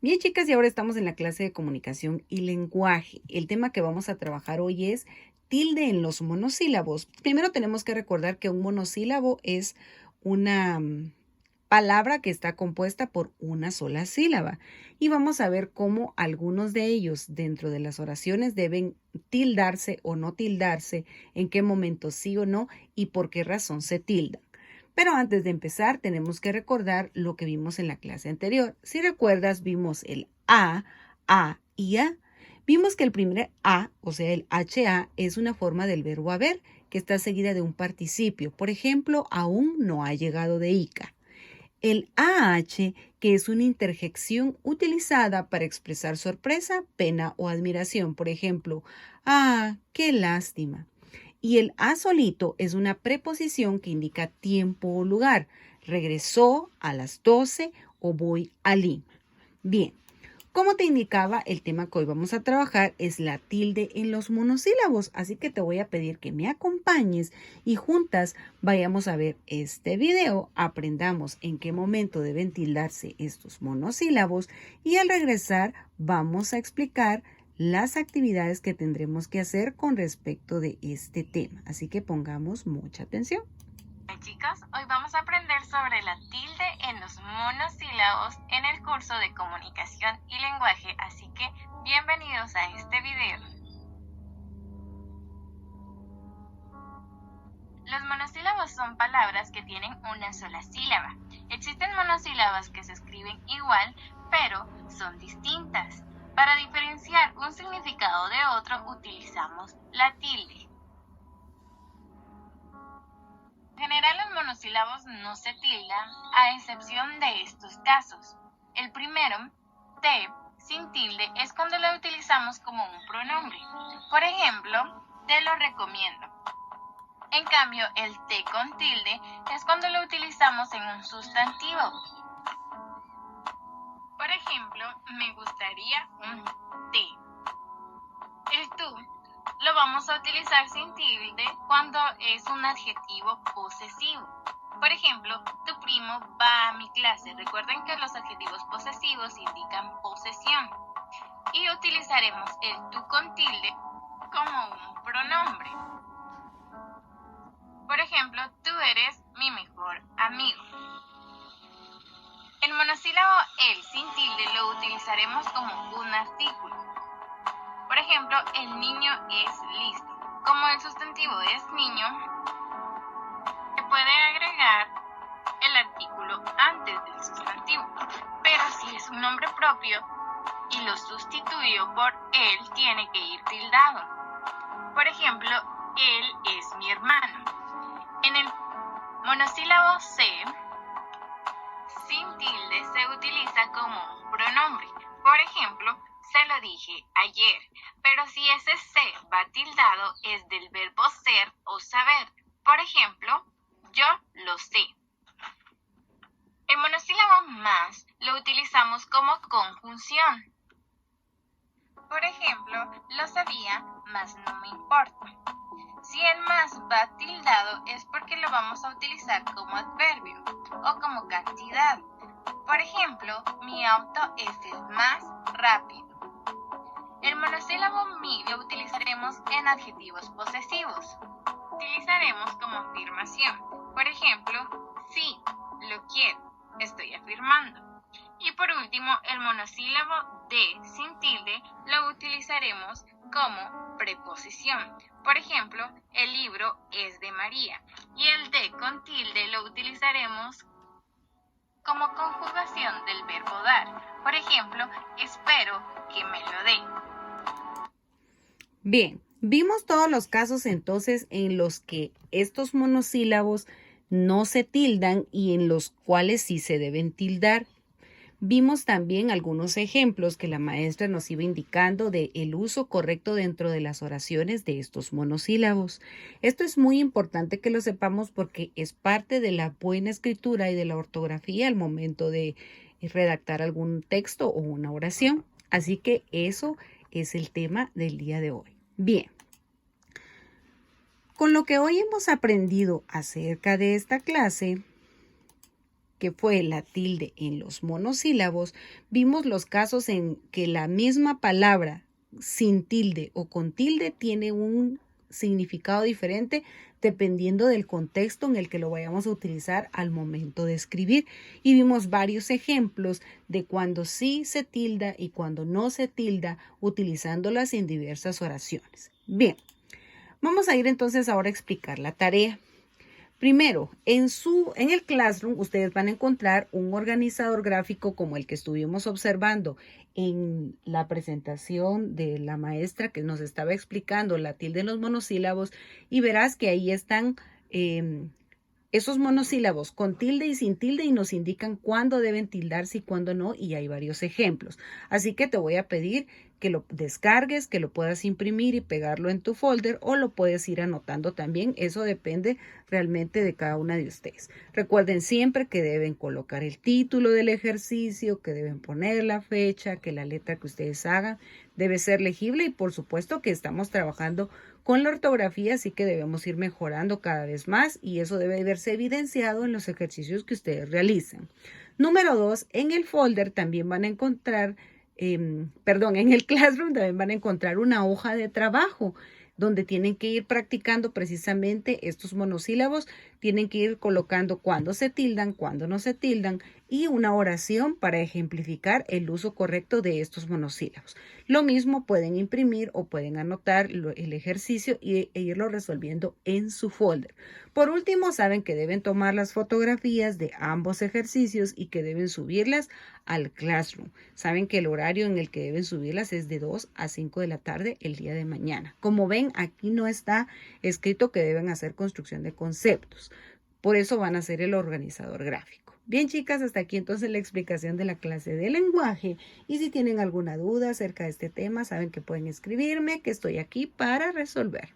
Bien, chicas, y ahora estamos en la clase de comunicación y lenguaje. El tema que vamos a trabajar hoy es tilde en los monosílabos. Primero tenemos que recordar que un monosílabo es una palabra que está compuesta por una sola sílaba. Y vamos a ver cómo algunos de ellos dentro de las oraciones deben tildarse o no tildarse, en qué momento sí o no y por qué razón se tildan. Pero antes de empezar, tenemos que recordar lo que vimos en la clase anterior. Si recuerdas, vimos el a y a. Vimos que el primer a, o sea, el ha, es una forma del verbo haber, que está seguida de un participio. Por ejemplo, aún no ha llegado de Ica. El AH, que es una interjección utilizada para expresar sorpresa, pena o admiración. Por ejemplo, qué lástima. Y el a solito es una preposición que indica tiempo o lugar. Regresó a las 12 o voy a Lima. Bien, como te indicaba, el tema que hoy vamos a trabajar es la tilde en los monosílabos. Así que te voy a pedir que me acompañes y juntas vayamos a ver este video, aprendamos en qué momento deben tildarse estos monosílabos y al regresar vamos a explicar las actividades que tendremos que hacer con respecto de este tema. Así que pongamos mucha atención. Hola chicos, hoy vamos a aprender sobre la tilde en los monosílabos en el curso de comunicación y lenguaje, así que bienvenidos a este video. Los monosílabos son palabras que tienen una sola sílaba. Existen monosílabos que se escriben igual, pero son distintas. Para diferenciar un significado de otro, utilizamos la tilde. En general, los monosílabos no se tildan, a excepción de estos casos. El primero, te, sin tilde, es cuando lo utilizamos como un pronombre. Por ejemplo, te lo recomiendo. En cambio, el te con tilde es cuando lo utilizamos en un sustantivo. Por ejemplo, me gustaría un té. El tú lo vamos a utilizar sin tilde cuando es un adjetivo posesivo. Por ejemplo, tu primo va a mi clase. Recuerden que los adjetivos posesivos indican posesión. Y utilizaremos el tú con tilde como un pronombre. Por ejemplo, tú eres mi mejor amigo. El monosílabo el sin tilde lo utilizaremos como un artículo. Por ejemplo, el niño es listo. Como el sustantivo es niño, se puede agregar el artículo antes del sustantivo. Pero si es un nombre propio y lo sustituyo por él, tiene que ir tildado. Por ejemplo, él es mi hermano. En el monosílabo se, sin tilde, se utiliza como un pronombre. Por ejemplo, se lo dije ayer, pero si ese se va tildado es del verbo ser o saber. Por ejemplo, yo lo sé. El monosílabo más lo utilizamos como conjunción. Por ejemplo, lo sabía, mas no me importa. Si el más va tildado es porque lo vamos a utilizar como adverbio o como cantidad. Por ejemplo, mi auto es el más rápido. El monosílabo mi lo utilizaremos en adjetivos posesivos. Utilizaremos como afirmación. Por ejemplo, sí, lo quiero, estoy afirmando. Y por último, el monosílabo de sin tilde lo utilizaremos como preposición. Por ejemplo, el libro es de María. Y el de con tilde lo utilizaremos como conjugación del verbo dar. Por ejemplo, espero que me lo dé. Bien, vimos todos los casos entonces en los que estos monosílabos no se tildan y en los cuales sí se deben tildar. Vimos también algunos ejemplos que la maestra nos iba indicando de el uso correcto dentro de las oraciones de estos monosílabos. Esto es muy importante que lo sepamos porque es parte de la buena escritura y de la ortografía al momento de redactar algún texto o una oración. Así que eso es el tema del día de hoy. Bien. Con lo que hoy hemos aprendido acerca de esta clase, que fue la tilde en los monosílabos, vimos los casos en que la misma palabra sin tilde o con tilde tiene un significado diferente dependiendo del contexto en el que lo vayamos a utilizar al momento de escribir. Y vimos varios ejemplos de cuando sí se tilda y cuando no se tilda, utilizándolas en diversas oraciones. Bien, vamos a ir entonces ahora a explicar la tarea. Primero, en el Classroom ustedes van a encontrar un organizador gráfico como el que estuvimos observando en la presentación de la maestra que nos estaba explicando la tilde en los monosílabos, y verás que ahí están esos monosílabos con tilde y sin tilde y nos indican cuándo deben tildarse y cuándo no, y hay varios ejemplos. Así que te voy a pedir que lo descargues, que lo puedas imprimir y pegarlo en tu folder, o lo puedes ir anotando también. Eso depende realmente de cada una de ustedes. Recuerden siempre que deben colocar el título del ejercicio, que deben poner la fecha, que la letra que ustedes hagan debe ser legible, y por supuesto que estamos trabajando con la ortografía, así que debemos ir mejorando cada vez más, y eso debe verse evidenciado en los ejercicios que ustedes realicen. Número 2, en el folder también van a encontrar, en el Classroom también van a encontrar una hoja de trabajo donde tienen que ir practicando precisamente estos monosílabos. Tienen que ir colocando cuándo se tildan, cuándo no se tildan, y una oración para ejemplificar el uso correcto de estos monosílabos. Lo mismo pueden imprimir o pueden anotar el ejercicio e irlo resolviendo en su folder. Por último, saben que deben tomar las fotografías de ambos ejercicios y que deben subirlas al Classroom. Saben que el horario en el que deben subirlas es de 2 a 5 de la tarde el día de mañana. Como ven, aquí no está escrito que deben hacer construcción de conceptos. Por eso van a ser el organizador gráfico. Bien, chicas, hasta aquí entonces la explicación de la clase de lenguaje. Y si tienen alguna duda acerca de este tema, saben que pueden escribirme, que estoy aquí para resolver.